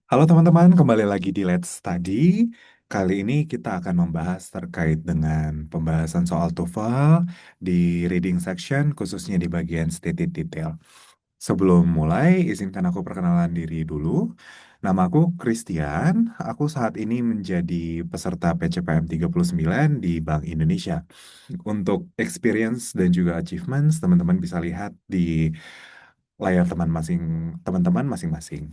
Halo teman-teman, kembali lagi di Let's Study. Kali ini kita akan membahas terkait dengan pembahasan soal TOEFL di reading section, khususnya di bagian stated detail. Sebelum mulai, izinkan aku perkenalan diri dulu. Namaku Christian, aku saat ini menjadi peserta PCPM 39 di Bank Indonesia. Untuk experience dan juga achievements, teman-teman bisa lihat di layar teman-teman masing-masing.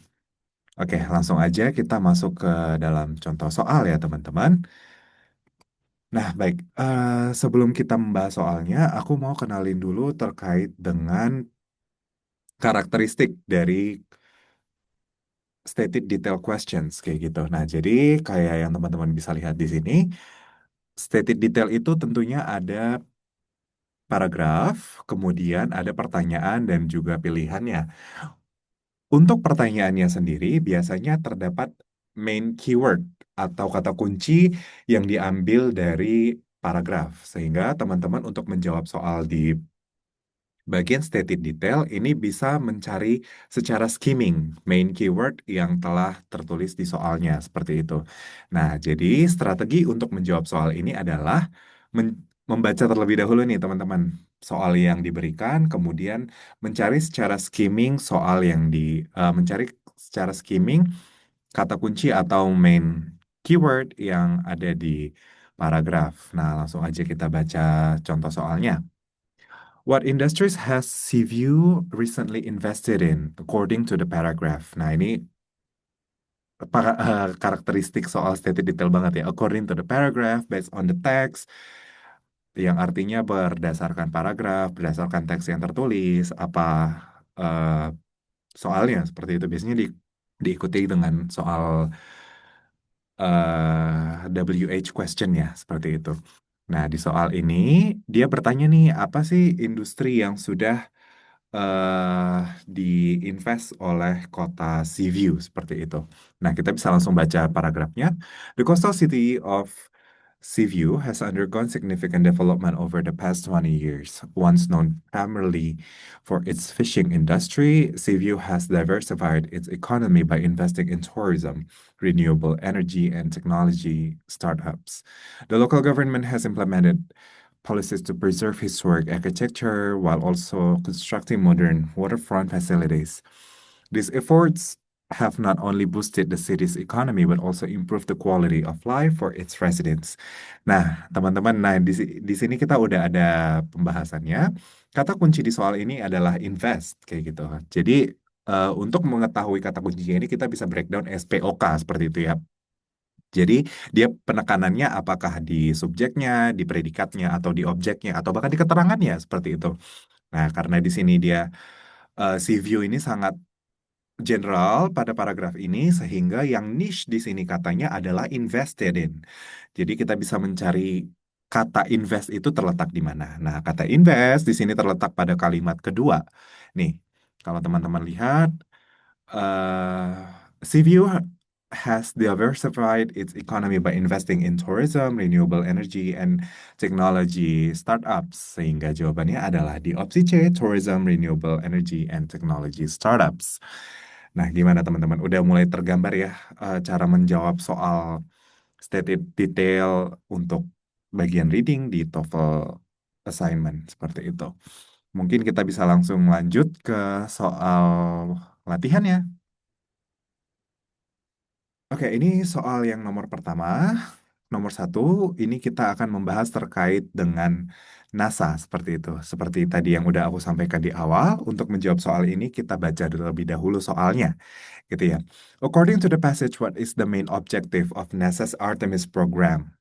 Oke, langsung aja kita masuk ke dalam contoh soal ya, teman-teman. Nah, baik. Sebelum kita membahas soalnya, aku mau kenalin dulu terkait dengan karakteristik dari stated detail questions kayak gitu. Nah, jadi kayak yang teman-teman bisa lihat di sini, stated detail itu tentunya ada paragraf, kemudian ada pertanyaan dan juga pilihannya. Untuk pertanyaannya sendiri, biasanya terdapat main keyword atau kata kunci yang diambil dari paragraf. Sehingga teman-teman untuk menjawab soal di bagian stated detail ini bisa mencari secara skimming main keyword yang telah tertulis di soalnya, seperti itu. Nah, jadi strategi untuk menjawab soal ini adalah membaca terlebih dahulu nih teman-teman soal yang diberikan, kemudian mencari secara skimming soal yang mencari secara skimming kata kunci atau main keyword yang ada di paragraf. Nah, langsung aja kita baca contoh soalnya. What industries has Seaview recently invested in, according to the paragraph? Nah, ini karakteristik soal stated detail banget ya. According to the paragraph, based on the text, yang artinya berdasarkan paragraf, berdasarkan teks yang tertulis, apa eh, soalnya seperti itu. Biasanya diikuti dengan soal WH question ya, seperti itu. Nah, di soal ini dia bertanya nih, apa sih industri yang sudah eh diinvest oleh kota Seaview seperti itu. Nah, kita bisa langsung baca paragrafnya. The coastal city of Seaview has undergone significant development over the past 20 years. Once known primarily for its fishing industry, Seaview has diversified its economy by investing in tourism, renewable energy, and technology startups. The local government has implemented policies to preserve historic architecture while also constructing modern waterfront facilities. These efforts have not only boosted the city's economy but also improved the quality of life for its residents. Nah, teman-teman, di sini kita udah ada pembahasannya. Kata kunci di soal ini adalah invest kayak gitu. Jadi untuk mengetahui kata kuncinya ini kita bisa breakdown SPOK seperti itu ya. Jadi dia penekanannya apakah di subjeknya, di predikatnya, atau di objeknya, atau bahkan di keterangannya seperti itu. Nah, karena di sini dia si view ini sangat general pada paragraf ini, sehingga yang niche di sini katanya adalah invested in. Jadi kita bisa mencari kata invest itu terletak di mana. Nah, kata invest di sini terletak pada kalimat kedua. Nih, kalau teman-teman lihat Seaview has diversified its economy by investing in tourism, renewable energy, and technology startups. Sehingga jawabannya adalah di opsi C, tourism, renewable energy, and technology startups. Nah, gimana teman-teman? Udah mulai tergambar ya cara menjawab soal stated detail untuk bagian reading di TOEFL assignment seperti itu. Mungkin kita bisa langsung lanjut ke soal latihan ya. Oke, ini soal yang nomor pertama. Nomor satu, ini kita akan membahas terkait dengan NASA seperti itu. Seperti tadi yang udah aku sampaikan di awal, untuk menjawab soal ini kita baca terlebih dahulu soalnya, gitu ya. According to the passage, what is the main objective of NASA's Artemis program?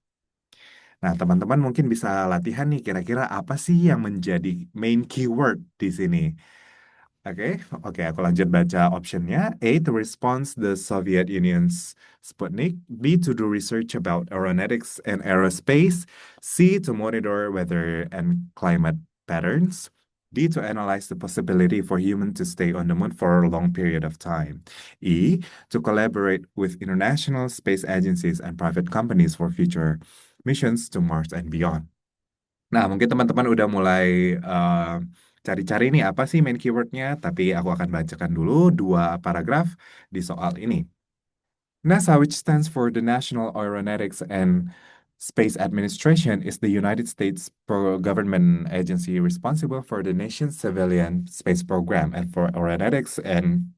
Nah, teman-teman mungkin bisa latihan nih, kira-kira apa sih yang menjadi main keyword di sini? Oke, oke, aku lanjut baca optionnya. A, to response the Soviet Union's Sputnik. B, to do research about aeronautics and aerospace. C, to monitor weather and climate patterns. D, to analyze the possibility for humans to stay on the moon for a long period of time. E, to collaborate with international space agencies and private companies for future missions to Mars and beyond. Nah, mungkin teman-teman udah mulai cari-cari nih apa sih main keywordnya, tapi aku akan bacakan dulu dua paragraf di soal ini. NASA, which stands for the National Aeronautics and Space Administration, is the United States government agency responsible for the nation's civilian space program and for aeronautics and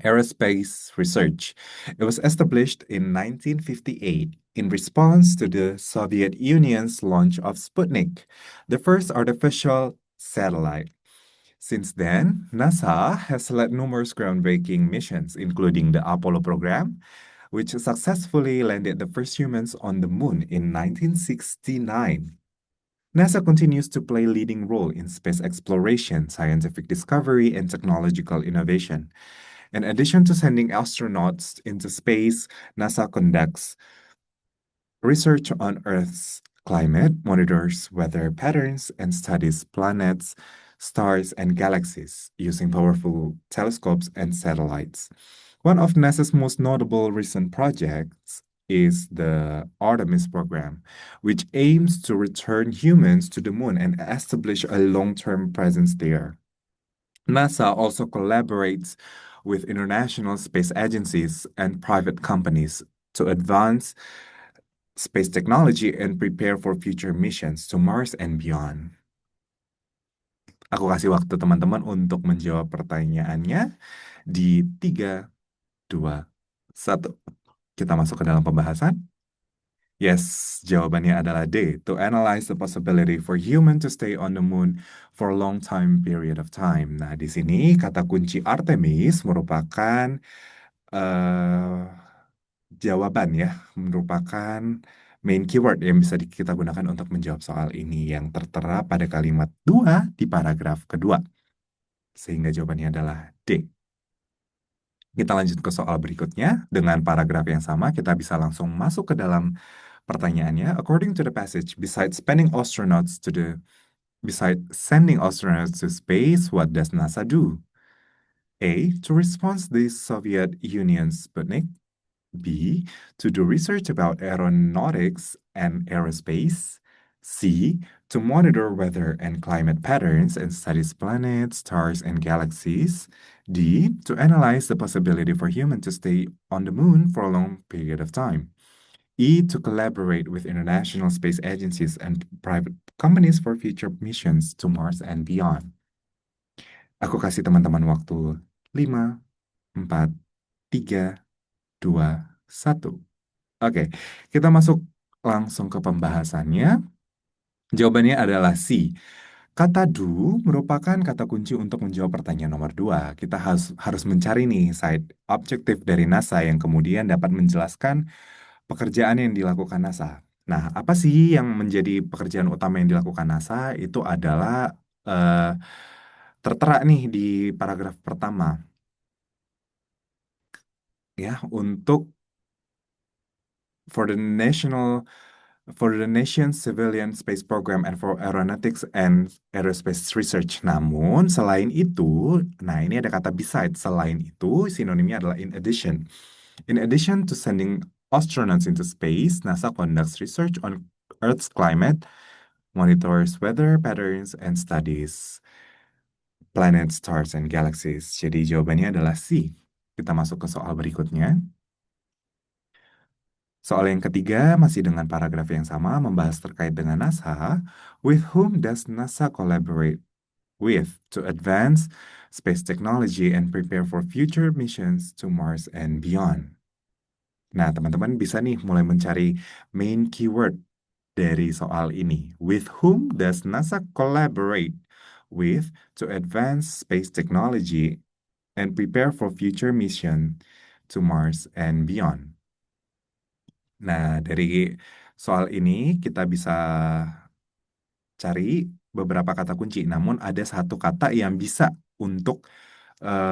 aerospace research. It was established in 1958 in response to the Soviet Union's launch of Sputnik, the first artificial satellite. Since then, NASA has led numerous groundbreaking missions, including the Apollo program, which successfully landed the first humans on the moon in 1969. NASA continues to play a leading role in space exploration, scientific discovery, and technological innovation. In addition to sending astronauts into space, NASA conducts research on Earth's climate, monitors weather patterns, and studies planets, stars, and galaxies using powerful telescopes and satellites. One of NASA's most notable recent projects is the Artemis program, which aims to return humans to the moon and establish a long-term presence there. NASA also collaborates with international space agencies and private companies to advance space technology and prepare for future missions to Mars and beyond. Aku kasih waktu teman-teman untuk menjawab pertanyaannya di 3, 2, 1. Kita masuk ke dalam pembahasan. Yes, jawabannya adalah D. To analyze the possibility for human to stay on the moon for a long time period of time. Nah, di sini kata kunci Artemis merupakan eh, jawaban ya, merupakan main keyword yang bisa kita gunakan untuk menjawab soal ini yang tertera pada kalimat 2 di paragraf kedua. Sehingga jawabannya adalah D. Kita lanjut ke soal berikutnya. Dengan paragraf yang sama, kita bisa langsung masuk ke dalam pertanyaannya. According to the passage, besides sending astronauts to space, what does NASA do? A. To respond to the Soviet Union's Sputnik. B. To do research about aeronautics and aerospace. C. To monitor weather and climate patterns and study planets, stars, and galaxies. D. To analyze the possibility for humans to stay on the moon for a long period of time. E. To collaborate with international space agencies and private companies for future missions to Mars and beyond. Aku kasih teman-teman waktu 5, 4, 3, 2, 1. Oke, kita masuk langsung ke pembahasannya. Jawabannya adalah C. Kata do merupakan kata kunci untuk menjawab pertanyaan nomor 2. Kita harus mencari nih side objektif dari NASA yang kemudian dapat menjelaskan pekerjaan yang dilakukan NASA. Nah, apa sih yang menjadi pekerjaan utama yang dilakukan NASA? Itu adalah tertera nih di paragraf pertama. Ya, untuk for the nation's civilian space program and for aeronautics and aerospace research. Namun, selain itu, nah ini ada kata beside. Selain itu, sinonimnya adalah in addition. In addition to sending astronauts into space, NASA conducts research on Earth's climate, monitors weather patterns, and studies planets, stars, and galaxies. Jadi jawabannya adalah C. Kita masuk ke soal berikutnya. Soal yang ketiga masih dengan paragraf yang sama membahas terkait dengan NASA. With whom does NASA collaborate with to advance space technology and prepare for future missions to Mars and beyond? Nah, teman-teman bisa nih mulai mencari main keyword dari soal ini. With whom does NASA collaborate with to advance space technology and prepare for future mission to Mars and beyond? Nah, dari soal ini kita bisa cari beberapa kata kunci, namun ada satu kata yang bisa untuk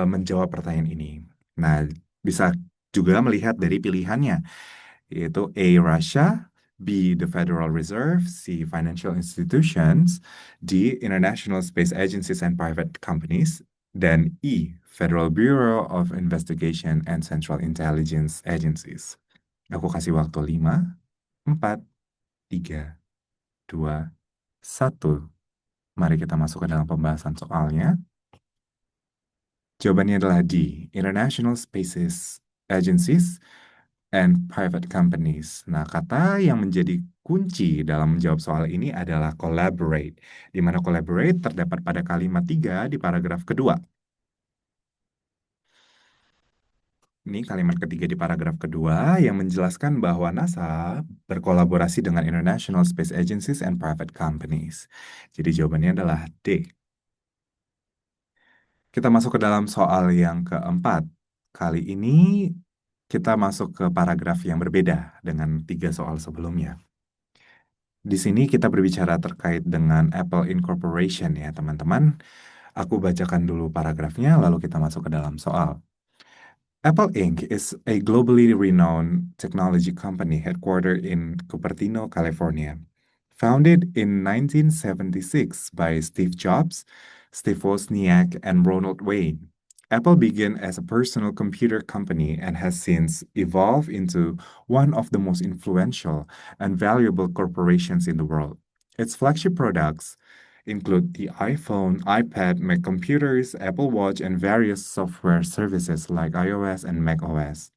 menjawab pertanyaan ini. Nah, bisa juga melihat dari pilihannya, yaitu A. Russia, B. The Federal Reserve, C. Financial institutions, D. International space agencies and private companies, dan E. Federal Bureau of Investigation and Central Intelligence Agencies. Aku kasih waktu 5, 4, 3, 2, 1. Mari kita masuk ke dalam pembahasan soalnya. Jawabannya adalah D. agencies, and private companies. Nah, kata yang menjadi kunci dalam menjawab soal ini adalah collaborate, di mana collaborate terdapat pada kalimat 3 di paragraf kedua. Ini kalimat ketiga di paragraf kedua yang menjelaskan bahwa NASA berkolaborasi dengan International Space Agencies and private companies. Jadi jawabannya adalah D. Kita masuk ke dalam soal yang keempat. Kali ini kita masuk ke paragraf yang berbeda dengan 3 soal sebelumnya. Di sini kita berbicara terkait dengan Apple Incorporation ya teman-teman. Aku bacakan dulu paragrafnya lalu kita masuk ke dalam soal. Apple Inc. is a globally renowned technology company headquartered in Cupertino, California. Founded in 1976 by Steve Jobs, Steve Wozniak, and Ronald Wayne, Apple began as a personal computer company and has since evolved into one of the most influential and valuable corporations in the world. Its flagship products include the iPhone, iPad, Mac computers, Apple Watch, and various software services like iOS and macOS.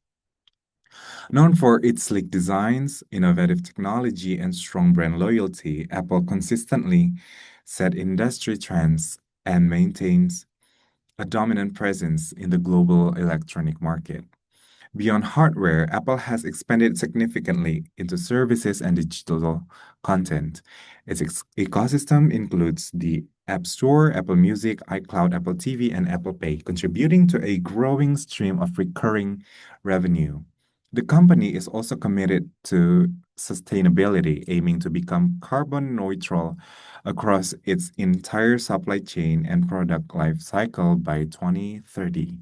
Known for its sleek designs, innovative technology, and strong brand loyalty, Apple consistently set industry trends and maintains a dominant presence in the global electronic market. Beyond hardware, Apple has expanded significantly into services and digital content. Its ecosystem includes the App Store, Apple Music, iCloud, Apple TV, and Apple Pay, contributing to a growing stream of recurring revenue. The company is also committed to sustainability, aiming to become carbon neutral across its entire supply chain and product life cycle by 2030.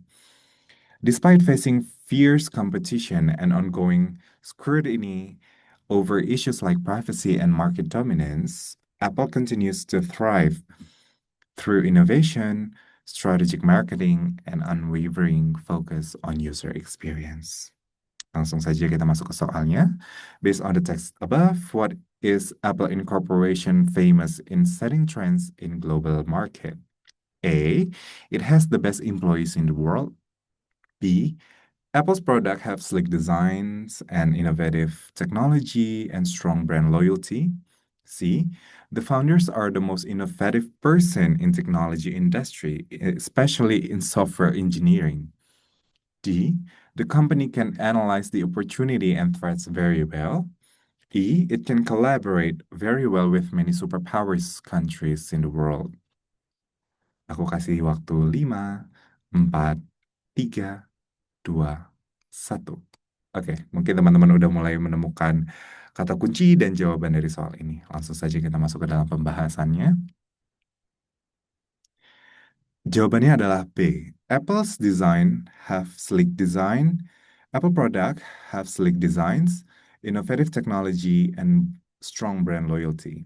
Despite facing fierce competition and ongoing scrutiny over issues like privacy and market dominance, Apple continues to thrive through innovation, strategic marketing, and unwavering focus on user experience. Langsung saja kita masuk ke soalnya. Based on the text above, what is Apple Incorporation famous in setting trends in global market? A. It has the best employees in the world. B. Apple's products have sleek designs and innovative technology and strong brand loyalty. C. The founders are the most innovative person in technology industry, especially in software engineering. D. The company can analyze the opportunity and threats very well. E. It can collaborate very well with many superpowers countries in the world. Aku kasih waktu 5, 4, 3, 2, 1. Oke, mungkin teman-teman udah mulai menemukan kata kunci dan jawaban dari soal ini. Langsung saja kita masuk ke dalam pembahasannya. Jawabannya adalah B. Apple's design have sleek design. Apple product have sleek designs, innovative technology, and strong brand loyalty.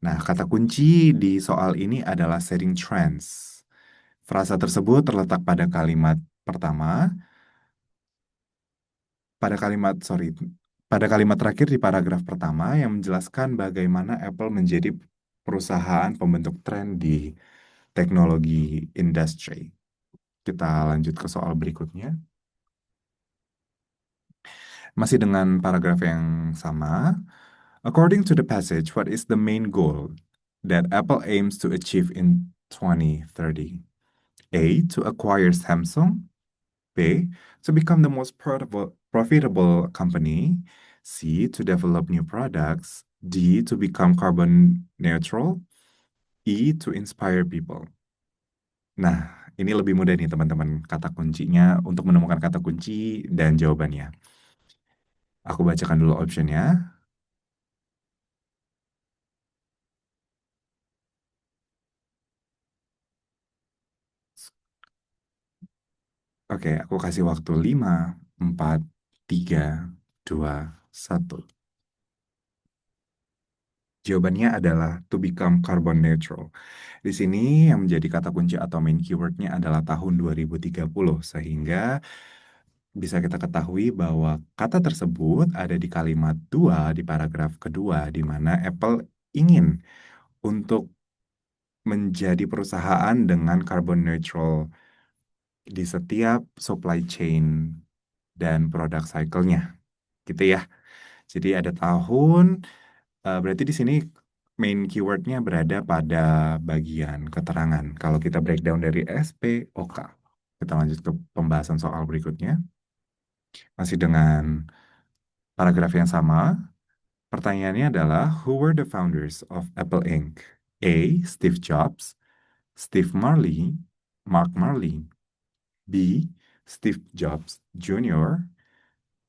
Nah, kata kunci di soal ini adalah setting trends. Frasa tersebut terletak pertama, pada kalimat terakhir di paragraf pertama yang menjelaskan bagaimana Apple menjadi perusahaan pembentuk tren di teknologi industri. Kita lanjut ke soal berikutnya. Masih dengan paragraf yang sama. According to the passage, what is the main goal that Apple aims to achieve in 2030? A. To acquire Samsung. B. To become the most profitable company. C. To develop new products. D. To become carbon neutral. E. To inspire people. Nah, ini lebih mudah nih teman-teman kata kuncinya untuk menemukan kata kunci dan jawabannya. Aku bacakan dulu optionnya. Oke, aku kasih waktu 5, 4, 3, 2, 1. Jawabannya adalah to become carbon neutral. Di sini yang menjadi kata kunci atau main keywordnya adalah tahun 2030, sehingga bisa kita ketahui bahwa kata tersebut ada di kalimat 2 di paragraf kedua, di mana Apple ingin untuk menjadi perusahaan dengan carbon neutral di setiap supply chain dan product cycle-nya. Gitu ya. Jadi ada tahun, berarti di sini main keywordnya berada pada bagian keterangan. Kalau kita breakdown dari SPOK. Kita lanjut ke pembahasan soal berikutnya. Masih dengan paragraf yang sama. Pertanyaannya adalah, who were the founders of Apple Inc? A. Steve Jobs, Steve Marley, Mark Marley. B. Steve Jobs Jr.,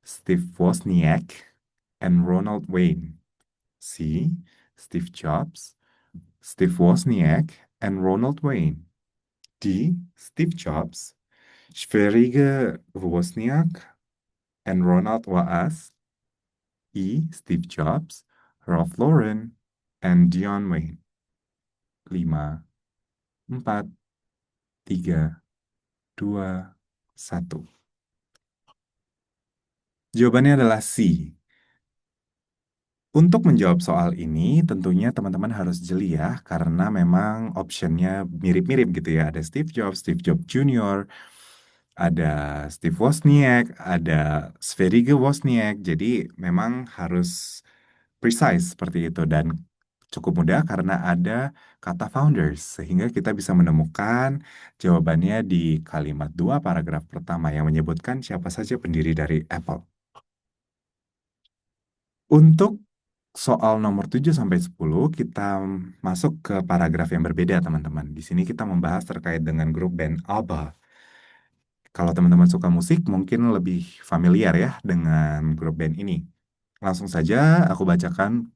Steve Wozniak, and Ronald Wayne. C. Steve Jobs, Steve Wozniak, and Ronald Wayne. D. Steve Jobs, Sverige Wozniak, and Ronald Waas. E. Steve Jobs, Ralph Lauren, and Dion Wayne. 5, 4, 3, 2, 1. Jawabannya adalah C. Untuk menjawab soal ini, tentunya teman-teman harus jeli ya, karena memang optionnya mirip-mirip gitu ya. Ada Steve Jobs Jr., ada Steve Wozniak, ada Sverige Wozniak. Jadi memang harus precise seperti itu dan cukup mudah karena ada kata founders, sehingga kita bisa menemukan jawabannya di kalimat 2 paragraf pertama yang menyebutkan siapa saja pendiri dari Apple. Untuk soal nomor 7 sampai 10 kita masuk ke paragraf yang berbeda, teman-teman. Di sini kita membahas terkait dengan grup band ABBA. Kalau teman-teman suka musik, mungkin lebih familiar ya dengan grup band ini. Langsung saja aku bacakan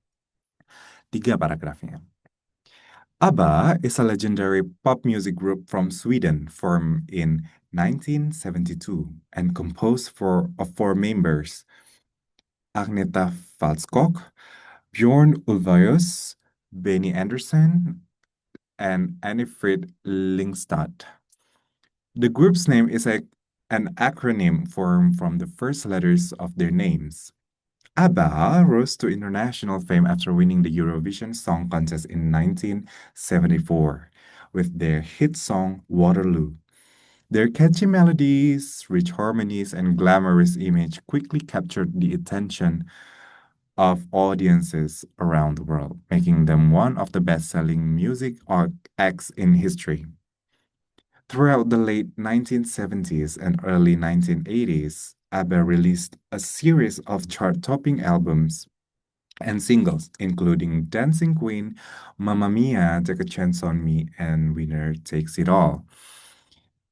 3 paragrafnya. ABBA is a legendary pop music group from Sweden formed in 1972 and composed of 4 members: Agneta Falskog, Bjorn Ulvaeus, Benny Andersson, and Annifrid Lingstad. The group's name is an acronym formed from the first letters of their names. ABBA rose to international fame after winning the Eurovision Song Contest in 1974 with their hit song Waterloo. Their catchy melodies, rich harmonies, and glamorous image quickly captured the attention of audiences around the world, making them one of the best-selling music acts in history. Throughout the late 1970s and early 1980s, ABBA released a series of chart-topping albums and singles, including Dancing Queen, Mamma Mia, Take a Chance on Me, and Winner Takes It All.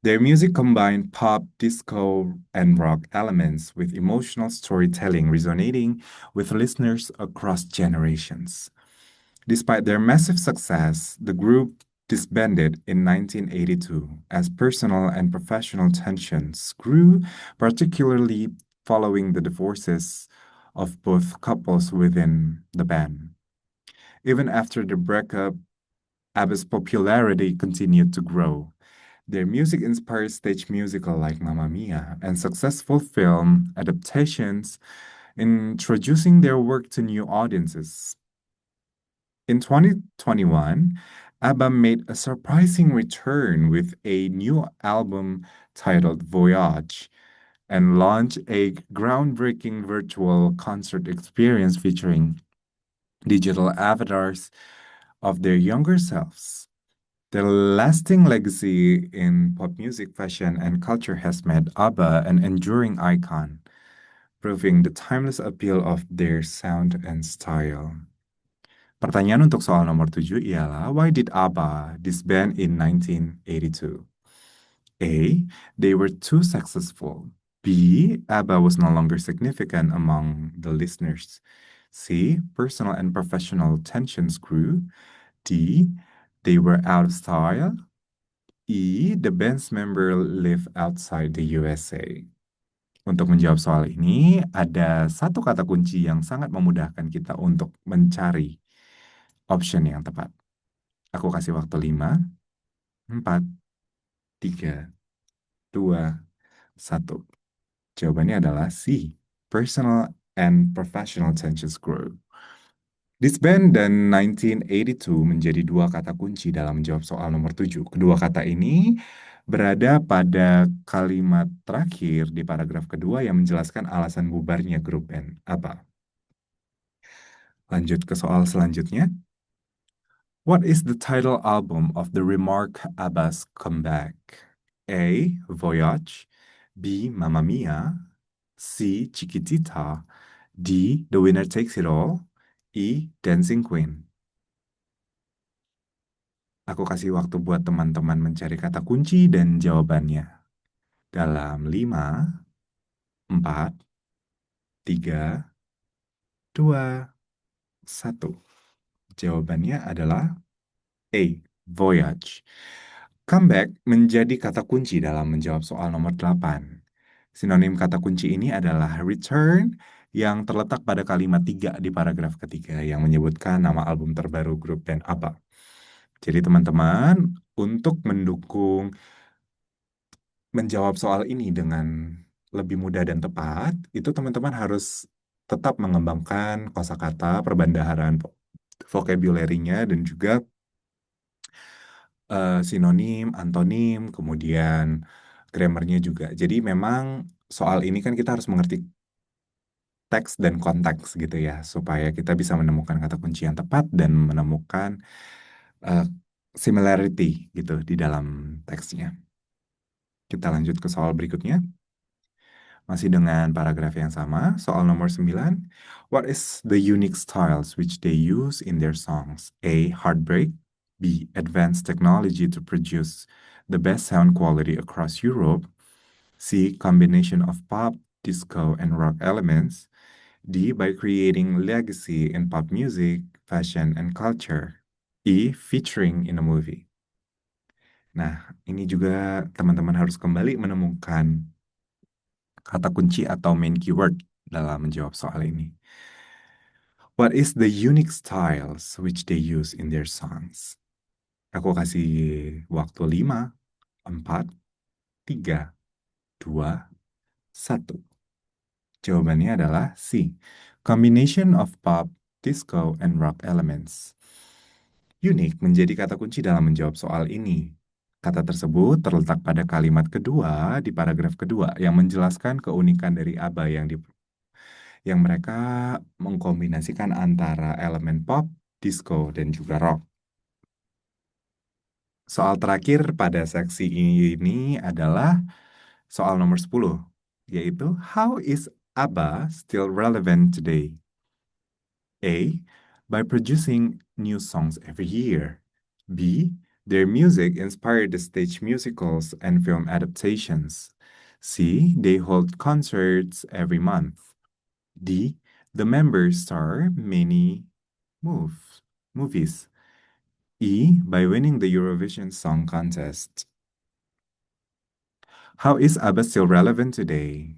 Their music combined pop, disco, and rock elements with emotional storytelling resonating with listeners across generations. Despite their massive success, the group disbanded in 1982 as personal and professional tensions grew, particularly following the divorces of both couples within the band. Even after the breakup, ABBA's popularity continued to grow. Their music inspired stage musical like Mamma Mia and successful film adaptations, introducing their work to new audiences. In 2021, ABBA made a surprising return with a new album titled Voyage and launched a groundbreaking virtual concert experience featuring digital avatars of their younger selves. Their lasting legacy in pop music, fashion, and culture has made ABBA an enduring icon, proving the timeless appeal of their sound and style. Pertanyaan untuk soal nomor 7 ialah, why did ABBA disband in 1982? A. They were too successful. B. ABBA was no longer significant among the listeners. C. Personal and professional tensions grew. D. They were out of style. E. The band's member live outside the USA. Untuk menjawab soal ini, ada satu kata kunci yang sangat memudahkan kita untuk mencari option yang tepat. Aku kasih waktu 5, 4, 3, 2, 1. Jawabannya adalah C. Personal and professional tensions grow. Disband dan 1982 menjadi dua kata kunci dalam menjawab soal nomor 7. Kedua kata ini berada pada kalimat terakhir di paragraf kedua yang menjelaskan alasan bubarnya grup band. Apa? Lanjut ke soal selanjutnya. What is the title album of the Remark Abbas comeback? A. Voyage. B. Mamma Mia. C. Chiquitita. D. The Winner Takes It All. E. Dancing Queen. Aku kasih waktu buat teman-teman mencari kata kunci dan jawabannya. Dalam 5, 4, 3, 2, 1. Jawabannya adalah A. Voyage. Comeback menjadi kata kunci dalam menjawab soal nomor 8. Sinonim kata kunci ini adalah return yang terletak pada kalimat 3 di paragraf ketiga yang menyebutkan nama album terbaru grup band apa. Jadi teman-teman, untuk mendukung menjawab soal ini dengan lebih mudah dan tepat, itu teman-teman harus tetap mengembangkan kosakata, perbendaharaan vocabulary-nya, dan juga sinonim, antonim, kemudian grammarnya juga. Jadi memang soal ini kan kita harus mengerti teks dan konteks gitu ya, supaya kita bisa menemukan kata kunci yang tepat dan menemukan eh, similarity gitu di dalam teksnya. Kita lanjut ke soal berikutnya. Masih dengan paragraf yang sama, soal nomor 9. What is the unique styles which they use in their songs? A. Heartbreak. B. Advanced technology to produce the best sound quality across Europe. C. Combination of pop, disco, and rock elements. D. By creating legacy in pop music, fashion, and culture. E. Featuring in a movie. Nah, ini juga teman-teman harus kembali menemukan kata kunci atau main keyword dalam menjawab soal ini. What is the unique styles which they use in their songs? Aku kasih waktu 5, 4, 3, 2, 1. Jawabannya adalah C. Combination of pop, disco, and rock elements. Unik menjadi kata kunci dalam menjawab soal ini. Kata tersebut terletak pada kalimat kedua di paragraf kedua yang menjelaskan keunikan dari ABBA yang mereka mengkombinasikan antara elemen pop, disco, dan juga rock. Soal terakhir pada seksi ini adalah soal nomor 10, yaitu How is ABBA still relevant today? A. By producing new songs every year. B. Their music inspired the stage musicals and film adaptations. C. They hold concerts every month. D. The members star many movies. E. By winning the Eurovision Song Contest. How is ABBA still relevant today?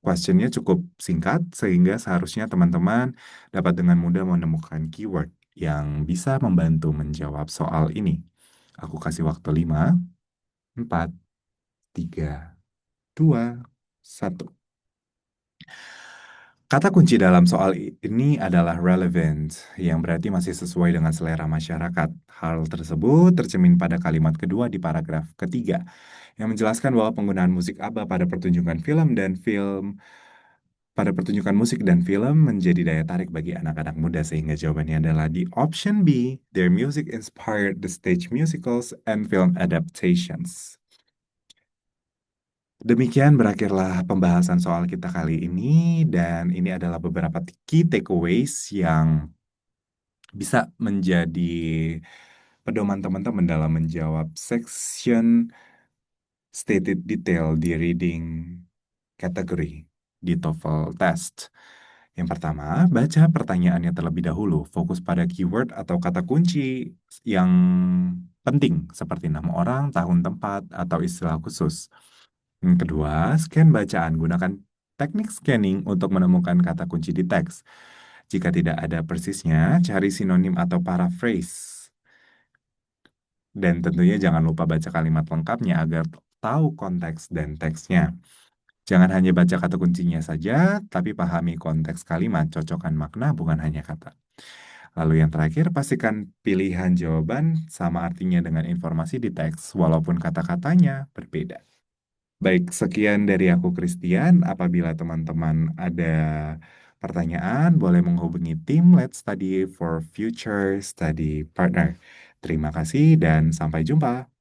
Questionnya cukup singkat sehingga seharusnya teman-teman dapat dengan mudah menemukan keyword yang bisa membantu menjawab soal ini. Aku kasih waktu 5, 4, 3, 2, 1. Kata kunci dalam soal ini adalah relevant, yang berarti masih sesuai dengan selera masyarakat. Hal tersebut tercermin pada kalimat kedua di paragraf ketiga, yang menjelaskan bahwa penggunaan musik ABBA pada pertunjukan musik dan film menjadi daya tarik bagi anak-anak muda, sehingga jawabannya adalah di option B, their music inspired the stage musicals and film adaptations. Demikian berakhirlah pembahasan soal kita kali ini, dan ini adalah beberapa key takeaways yang bisa menjadi pedoman teman-teman dalam menjawab section stated detail di reading category di TOEFL test. Yang pertama, baca pertanyaannya terlebih dahulu, fokus pada keyword atau kata kunci yang penting seperti nama orang, tahun, tempat, atau istilah khusus. Yang kedua, scan bacaan. Gunakan teknik scanning untuk menemukan kata kunci di teks. Jika tidak ada persisnya, cari sinonim atau paraphrase. Dan tentunya jangan lupa baca kalimat lengkapnya agar tahu konteks dan teksnya. Jangan hanya baca kata kuncinya saja, tapi pahami konteks kalimat, cocokkan makna, bukan hanya kata. Lalu yang terakhir, pastikan pilihan jawaban sama artinya dengan informasi di teks, walaupun kata-katanya berbeda. Baik, sekian dari aku Christian. Apabila teman-teman ada pertanyaan, boleh menghubungi tim Let's Study for Future Study Partner. Terima kasih dan sampai jumpa.